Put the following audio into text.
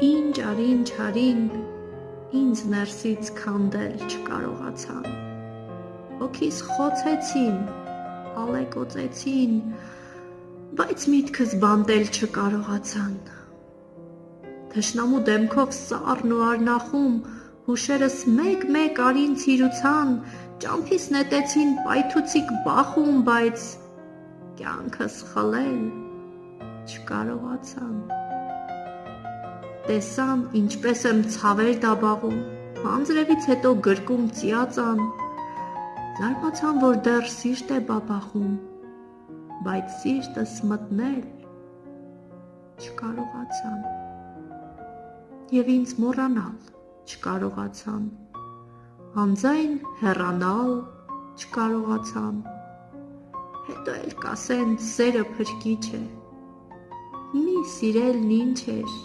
ինչ արին, ինձ ներսից քանդել չկարողացան, հոգիս խոցեցին, ալեկոծեցին, բայց միտքս բանտել չկարողացան, թշնամու դեմքով սառն ու արնախում, հուշերս մեկ արին ցիրուցան, ճամփիս նետեցին պայթուցիկ բախում, բայց կյանքս խլել չկարողացան, տեսան ինչպես եմ ցավեր դաբաղում, անձրևից հետո գրկում ծիածան, զարմացան, որ դեռ սիրտ է բաբախում, բայց սիրտս մտնել չկարողացան, և ինձ մոռանալ չկարողացան, անձայն հեռանալ չկարողացան, հետո էլ կասեն սերը փրկիչ է, մի սիրելն ինչ էր,